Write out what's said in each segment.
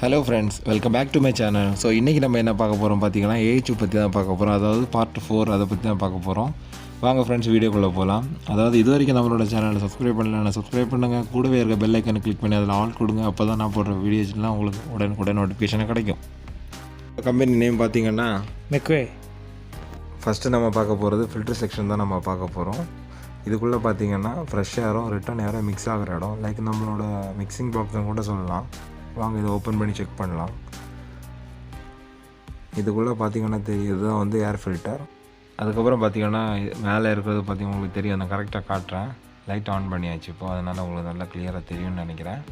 Hello friends, welcome back to my channel. So இன்றைக்கி நம்ம என்ன பார்க்க போகிறோம் பார்த்தீங்கன்னா, AHU பற்றி தான் பார்க்க போகிறோம். அதாவது பார்ட் 4 அதை பற்றி தான் பார்க்க போகிறோம். வாங்க ஃப்ரெண்ட்ஸ், வீடியோக்குள்ளே போகலாம். அதாவது இது வரைக்கும் நம்மளோட சேனலை சப்ஸ்கிரைப் பண்ணலாம், சப்ஸ்கிரைப் பண்ணுங்கள். கூடவே இருக்க பெல் ஐக்கனை கிளிக் பண்ணி அதில் ஆல் கொடுங்க. அப்போ தான் நான் போடுற வீடியோஸ்லாம் உங்களுக்கு உடனுக்குடன் நோட்டிஃபிகேஷனை கிடைக்கும். கம்பெனி நேம் பார்த்தீங்கன்னா மெக்வே. ஃபஸ்ட்டு நம்ம பார்க்க போகிறது ஃபில்டர் செக்ஷன் தான் நம்ம பார்க்க போகிறோம். இதுக்குள்ளே பார்த்தீங்கன்னா ஃப்ரெஷ் ஏரும் ரிட்டர்ன் ஏரும் மிக்ஸ் ஆகிற இடம், லைக் நம்மளோட மிக்சிங் பாக்ஸ்னு கூட சொல்லலாம். வாங்க இதை ஓப்பன் பண்ணி செக் பண்ணலாம். இதுக்குள்ளே பார்த்தீங்கன்னா தெரியும், இதுதான் வந்து ஏர் ஃபில்டர். அதுக்கப்புறம் பார்த்தீங்கன்னா மேலே இருக்கிறது பார்த்தீங்கன்னா உங்களுக்கு தெரியும், நான் கரெக்டாக காட்டுறேன். லைட் ஆன் பண்ணியாச்சு இப்போ, அதனால் உங்களுக்கு நல்லா கிளியராக தெரியும்னு நினைக்கிறேன்.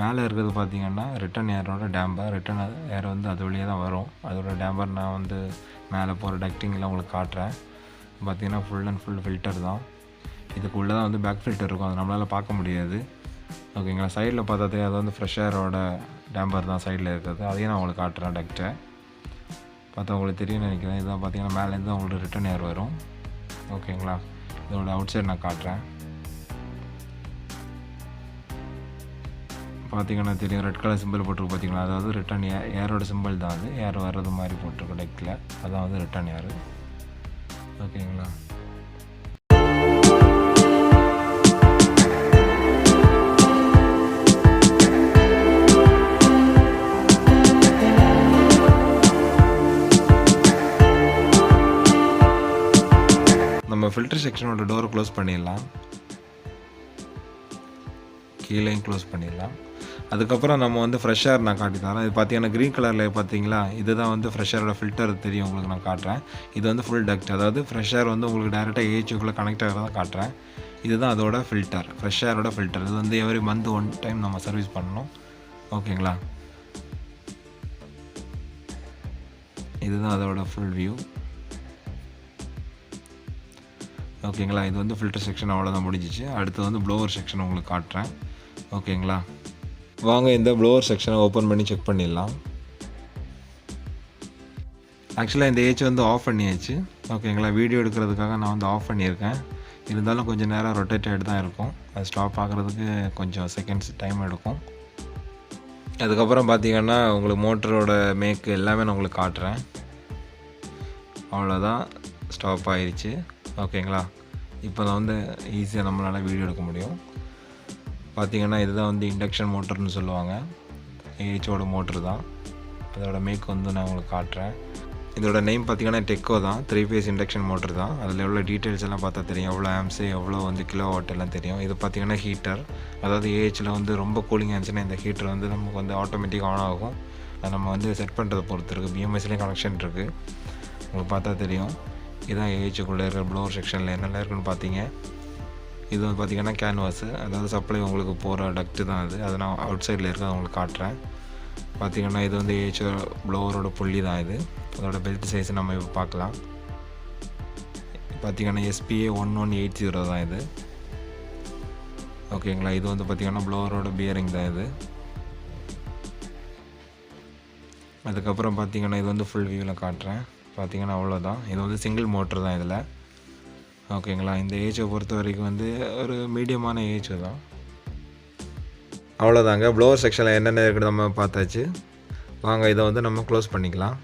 மேலே இருக்கிறது பார்த்தீங்கன்னா ரிட்டன் ஏரோட டேம்பர். ரிட்டன் ஏர் வந்து அது வழியாக தான் வரும். அதோட டேம்பர் நான் வந்து மேலே போகிற டக்டிங்லாம் உங்களுக்கு காட்டுறேன். பார்த்தீங்கன்னா ஃபுல் அண்ட் ஃபுல் ஃபில்டர் தான். இதுக்குள்ளே தான் வந்து பேக் ஃபில்டர் இருக்கும், அது நம்மளால் பார்க்க முடியாது. ஓகேங்களா. சைடில் பார்த்தாதே அது வந்து ஃப்ரெஷ் ஏரோட டேம்பர் தான் சைடில் இருக்கிறது. அதையும் நான் உங்களுக்கு காட்டுறேன். டக்டை பார்த்தா உங்களுக்கு தெரியும்னு நினைக்கிறேன். இதுதான் பார்த்தீங்கன்னா மேலேருந்து உங்களுக்கு ரிட்டன் ஏர் வரும். ஓகேங்களா. இதோட அவுட் சைடு நான் காட்டுறேன். பார்த்தீங்கன்னா தெரியும், ரெட் கலர் சிம்பிள் போட்டிருக்கு பார்த்தீங்களா, அதாவது ரிட்டன் ஏரோட சிம்பிள் தான். அது ஏர் வர்றது மாதிரி போட்டிருக்கு டெக்கில், அதான் வந்து ரிட்டன் ஏர். ஓகேங்களா. நம்ம ஃபில்டர் செக்ஷனோட டோரை க்ளோஸ் பண்ணிடலாம், கீழேயும் க்ளோஸ் பண்ணிடலாம். அதுக்கப்புறம் நம்ம வந்து ஃப்ரெஷ் ஏர் நான் காட்டி தரேன். இது பார்த்தீங்கன்னா க்ரீன் கலரில் பார்த்தீங்களா, இதுதான் வந்து ஃப்ரெஷ் ஏரோட ஃபில்டர் தெரியும் உங்களுக்கு, நான் காட்டுறேன். இது வந்து ஃபுல் டக்ட், அதாவது ஃப்ரெஷ் ஏர் வந்து உங்களுக்கு டேரெக்டாக AHUக்குள்ளே கனெக்ட் ஆகிறதா காட்டுறேன். இதுதான் அதோட ஃபில்டர், ஃப்ரெஷ் ஏரோட ஃபில்டர். இது வந்து எவ்ரி மந்த் 1 டைம் நம்ம சர்வீஸ் பண்ணணும். ஓகேங்களா. இதுதான் அதோட ஃபுல் வியூ. ஓகேங்களா. இது வந்து ஃபில்டர் செக்ஷன் அவ்வளோதான் முடிஞ்சிச்சு. அடுத்து வந்து ப்ளோவர் செக்ஷன் உங்களுக்கு காட்டுறேன். ஓகேங்களா. வாங்க இந்த ப்ளோவர் செக்ஷனை ஓப்பன் பண்ணி செக் பண்ணிடலாம். ஆக்சுவலாக இந்த AHU வந்து ஆஃப் பண்ணியாச்சு. ஓகேங்களா. வீடியோ எடுக்கிறதுக்காக நான் வந்து ஆஃப் பண்ணியிருக்கேன். இருந்தாலும் கொஞ்சம் நேரம் ரொட்டேட் ஆகிட்டு தான் இருக்கும். அது ஸ்டாப் ஆகிறதுக்கு கொஞ்சம் செகண்ட்ஸ் டைம் எடுக்கும். அதுக்கப்புறம் பார்த்தீங்கன்னா உங்களுக்கு மோட்டரோட மேக் எல்லாமே நான் உங்களுக்கு காட்டுறேன். அவ்வளோதான், ஸ்டாப் ஆயிடுச்சு. ஓகேங்களா. இப்போ தான் வந்து ஈஸியாக நம்மளால் வீடியோ எடுக்க முடியும். பார்த்திங்கன்னா இதுதான் வந்து இண்டக்ஷன் மோட்டர்னு சொல்லுவாங்க. AHUவோட மோட்ரு தான். அதோட மேக் வந்து நான் உங்களுக்கு காட்டுறேன். இதோட நேம் பார்த்திங்கன்னா டெக்கோ தான். 3 ஃபேஸ் இண்டக்ஷன் மோட்ரு தான். அதில் எவ்வளோ டீட்டெயில்ஸ் எல்லாம் பார்த்தா தெரியும், எவ்வளோ ஆம்ஸு எவ்வளோ வந்து கிலோ வாட் எல்லாம் தெரியும். இது பார்த்திங்கன்னா ஹீட்டர், அதாவது AHUவில் வந்து ரொம்ப கூலிங் ஆச்சுன்னா இந்த ஹீட்டர் வந்து நமக்கு வந்து ஆட்டோமேட்டிக்காக ஆன் ஆகும். அது நம்ம வந்து செட் பண்ணுறதை பொறுத்து இருக்குது. BMSலேயும் கனெக்ஷன் இருக்குது, உங்களுக்கு பார்த்தா தெரியும். இதுதான் AHUக்குள்ளே இருக்கிற ப்ளோவர் செக்ஷனில் என்னெல்லாம் இருக்குன்னு பார்த்தீங்க. இது வந்து பார்த்திங்கன்னா கேன்வாஸு, அதாவது சப்ளை உங்களுக்கு போகிற டக்ட்டு தான் அது. அதை நான் அவுட் சைடில் இருக்கிறத உங்களுக்கு காட்டுறேன். பார்த்திங்கன்னா இது வந்து AHU ப்ளோவரோட புள்ளி தான் இது. அதோட பெல்ட் சைஸ் நம்ம இப்போ பார்க்கலாம். பார்த்திங்கன்னா SPA 1180 தான் இது. ஓகேங்களா. இது வந்து பார்த்திங்கன்னா ப்ளோவரோட பியரிங் தான் இது. அதுக்கப்புறம் பார்த்திங்கன்னா இது வந்து ஃபுல் வியூவில் காட்டுறேன். பார்த்திங்கன்னா அவ்வளோதான். இது வந்து சிங்கிள் மோட்ரு தான் இதில். ஓகேங்களா. இந்த AHU பொறுத்த வரைக்கும் வந்து ஒரு மீடியமான AHU தான். அவ்வளோதாங்க. ப்ளோவர் செக்ஷனில் என்னென்ன இருக்குது நம்ம பார்த்தாச்சு. வாங்க இதை வந்து நம்ம க்ளோஸ் பண்ணிக்கலாம்,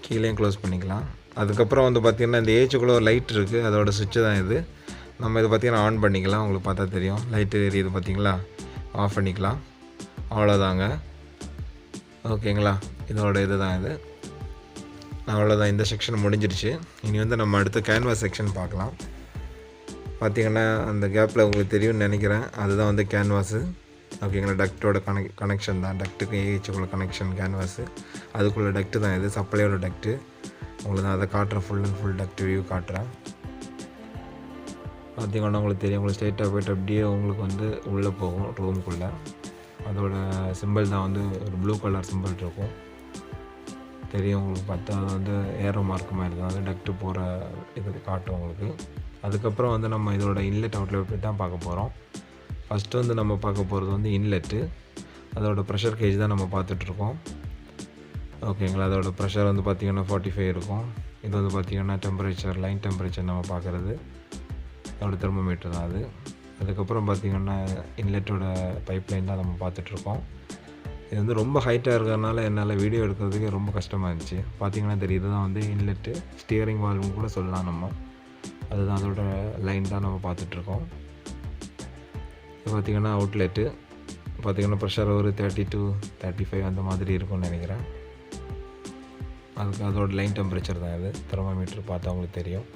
கீழேயும் க்ளோஸ் பண்ணிக்கலாம். அதுக்கப்புறம் வந்து பார்த்திங்கன்னா இந்த AHUக்குள்ளே ஒரு லைட் இருக்குது, அதோட சுவிட்சு தான் இது. நம்ம இதை பார்த்திங்கன்னா ஆன் பண்ணிக்கலாம். உங்களுக்கு பார்த்தா தெரியும், லைட்டு எரியுது பார்த்திங்களா. ஆஃப் பண்ணிக்கலாம். அவ்வளோதாங்க. ஓகேங்களா. இதோட இது தான் இது. அவ்வளோதான், இந்த செக்ஷன் முடிஞ்சிருச்சு. இனி வந்து நம்ம அடுத்த கேன்வாஸ் செக்ஷன் பார்க்கலாம். பார்த்திங்கன்னா அந்த கேப்பில் உங்களுக்கு தெரியும்னு நினைக்கிறேன், அதுதான் வந்து கேன்வாஸு. ஓகேங்களா. டக்டோட கனெக்ஷன் தான், டக்ட்டுக்கு AHUக்குள்ள கனெக்ஷன் கேன்வாஸு. அதுக்குள்ளே டக்ட்டு தான் இது, சப்ளையோட டக்ட்டு. உங்களுக்கு தான் அதை காட்டுறேன், full and full duct view காட்டுறேன். பார்த்திங்கன்னா உங்களுக்கு தெரியும், உங்களுக்கு ஸ்ட்ரெயிட்டாக போய்ட்டு அப்படியே உங்களுக்கு வந்து உள்ளே போகும் ரூமுக்குள்ளே. அதோட சிம்பிள் தான் வந்து ஒரு ப்ளூ கலர் சிம்பிள் இருக்கும், தெரியும் உங்களுக்கு. பார்த்தா அது வந்து ஏரோ மார்க் மாதிரி தான், அது டக்ட்டு போகிற இது காட்டும் உங்களுக்கு. அதுக்கப்புறம் வந்து நம்ம இதோட இன்லெட் அவுட்லெட் பற்றி தான் பார்க்க போகிறோம். ஃபஸ்ட்டு வந்து நம்ம பார்க்க போகிறது வந்து இன்லெட்டு. அதோட ப்ரெஷர் கேஜ் தான் நம்ம பார்த்துட்ருக்கோம். ஓகேங்களா. அதோட ப்ரெஷர் வந்து பார்த்திங்கன்னா 45 இருக்கும். இது வந்து பார்த்திங்கன்னா டெம்பரேச்சர், லைன் டெம்பரேச்சர் நம்ம பார்க்குறது. அதோட தெர்மோமீட்டர் தான் அது. அதுக்கப்புறம் பார்த்திங்கன்னா இன்லெட்டோட பைப்லைன் தான் நம்ம பார்த்துட்ருக்கோம். இது வந்து ரொம்ப ஹைட்டாக இருக்கிறதுனால என்னால் வீடியோ எடுக்கிறதுக்கே ரொம்ப கஷ்டமாக இருந்துச்சு. பார்த்திங்கன்னா தெரியுது தான் வந்து இன்லெட்டு, ஸ்டியரிங் வால்வுன்னு கூட சொல்லலாம் நம்ம. அதுதான் அதோட லைன் தான் நம்ம பார்த்துட்ருக்கோம். இது பார்த்திங்கன்னா அவுட்லெட்டு பார்த்திங்கன்னா ப்ரெஷர் ஒரு 30 to 35 அந்த மாதிரி இருக்கும்னு நினைக்கிறேன். அதுக்கு அதோட லைன் டெம்பரேச்சர் தான் இது. தெர்மோமீட்டர் பார்த்தா உங்களுக்கு தெரியும்.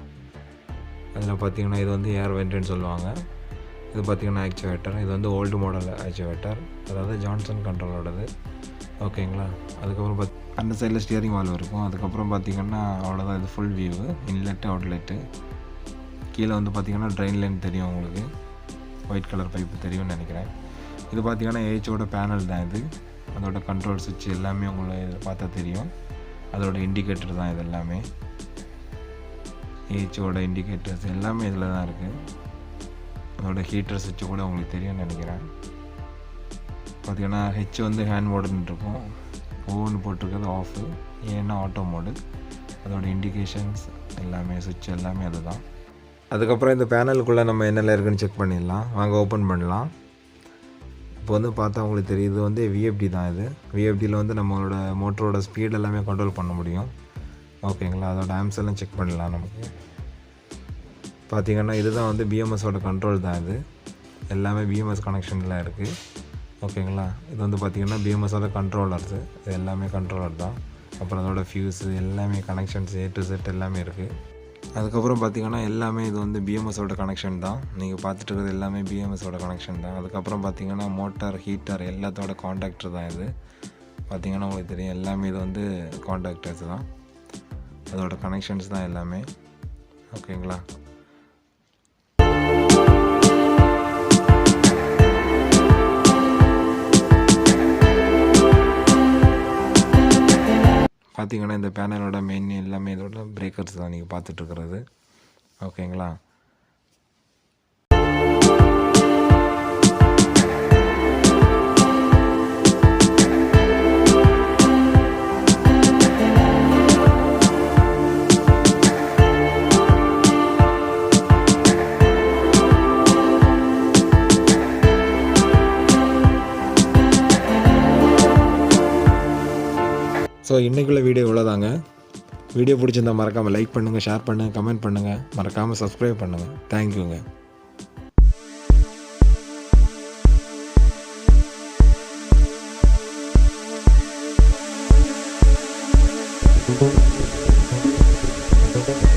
அதில் பார்த்திங்கன்னா இது வந்து ஏர் வென்ட்னு சொல்லுவாங்க. இது பார்த்திங்கன்னா ஆக்சுவேட்டர். இது வந்து ஓல்டு மாடல் ஆக்சுவேட்டர், அதாவது ஜான்சன் கண்ட்ரோலோடது. ஓகேங்களா. அதுக்கப்புறம் அந்த சைடில் ஸ்டியரிங் வால்வ் இருக்கும். அதுக்கப்புறம் பார்த்திங்கன்னா அவ்வளோதான். இது ஃபுல் வியூ. Inlet outlet. கீழே வந்து பார்த்திங்கன்னா ட்ரெயின் லைன் தெரியும் உங்களுக்கு. ஒயிட் கலர் பைப்பு தெரியும்னு நினைக்கிறேன். இது பார்த்திங்கன்னா AHUவோட பேனல் தான் இது. அதோட கண்ட்ரோல் சுவிட்ச் எல்லாமே உங்களுக்கு பார்த்தா தெரியும். அதோட இண்டிகேட்டர் தான் இது எல்லாமே. AHUவோட இண்டிகேட்டர்ஸ் எல்லாமே இதில் தான் இருக்குது. அதோட ஹீட்டர் சுவிட்ச் கூட உங்களுக்கு தெரியும்னு நினைக்கிறேன். பார்த்திங்கன்னா ஹெச் வந்து ஹேண்ட் மோடுன்னு இருக்கும். ஓன்னு போட்டிருக்கிறது ஆஃபு, ஏன்னா ஆட்டோ மோடு. அதோட இண்டிகேஷன்ஸ் எல்லாமே சுவிட்ச் எல்லாமே அது தான். அதுக்கப்புறம் இந்த பேனலுக்குள்ளே நம்ம என்னெல்லாம் இருக்குதுன்னு செக் பண்ணிடலாம். வாங்க ஓப்பன் பண்ணலாம். இப்போ வந்து பார்த்தா உங்களுக்கு தெரியுது வந்து VFD தான் இது. VFDயில் வந்து நம்மளோட மோட்டரோட ஸ்பீட் எல்லாமே கண்ட்ரோல் பண்ண முடியும். ஓகேங்களா. அதோட ஆம்ஸ் எல்லாம் செக் பண்ணிடலாம். நமக்கு பார்த்திங்கன்னா இதுதான் வந்து BMSோட கண்ட்ரோல் தான் இது. எல்லாமே BMS கனெக்ஷனில் இருக்குது. ஓகேங்களா. இது வந்து பார்த்திங்கன்னா BMSோட கண்ட்ரோலர்ஸு. இது எல்லாமே கண்ட்ரோலர் தான். அப்புறம் அதோட ஃபியூஸு எல்லாமே கனெக்ஷன்ஸ் A to Z எல்லாமே இருக்குது. அதுக்கப்புறம் பார்த்திங்கன்னா எல்லாமே இது வந்து BMSோட கனெக்ஷன் தான். நீங்கள் பார்த்துட்டு இருக்கிறது எல்லாமே BMSோட கனெக்ஷன் தான். அதுக்கப்புறம் பார்த்திங்கன்னா மோட்டார், ஹீட்டர் எல்லாத்தோட காண்டாக்டர் தான் இது. பார்த்திங்கன்னா உங்களுக்கு தெரியும் எல்லாமே இது வந்து காண்டாக்டர்ஸ் தான். அதோட கனெக்ஷன்ஸ் தான் எல்லாமே. ஓகேங்களா. பார்த்திங்கன்னா இந்த பேனலோட மெயின் எல்லாமே இதோட பிரேக்கர்ஸ் தான் நீங்கள் பார்த்துட்ருக்கிறது. ஓகேங்களா. ஸோ இன்றைக்குள்ள வீடியோ இவ்வளோதாங்க. வீடியோ பிடிச்சிருந்தால் மறக்காமல் லைக் பண்ணுங்கள், ஷேர் பண்ணுங்கள், கமெண்ட் பண்ணுங்கள், மறக்காமல் சப்ஸ்கிரைப் பண்ணுங்கள். தேங்க்யூங்க.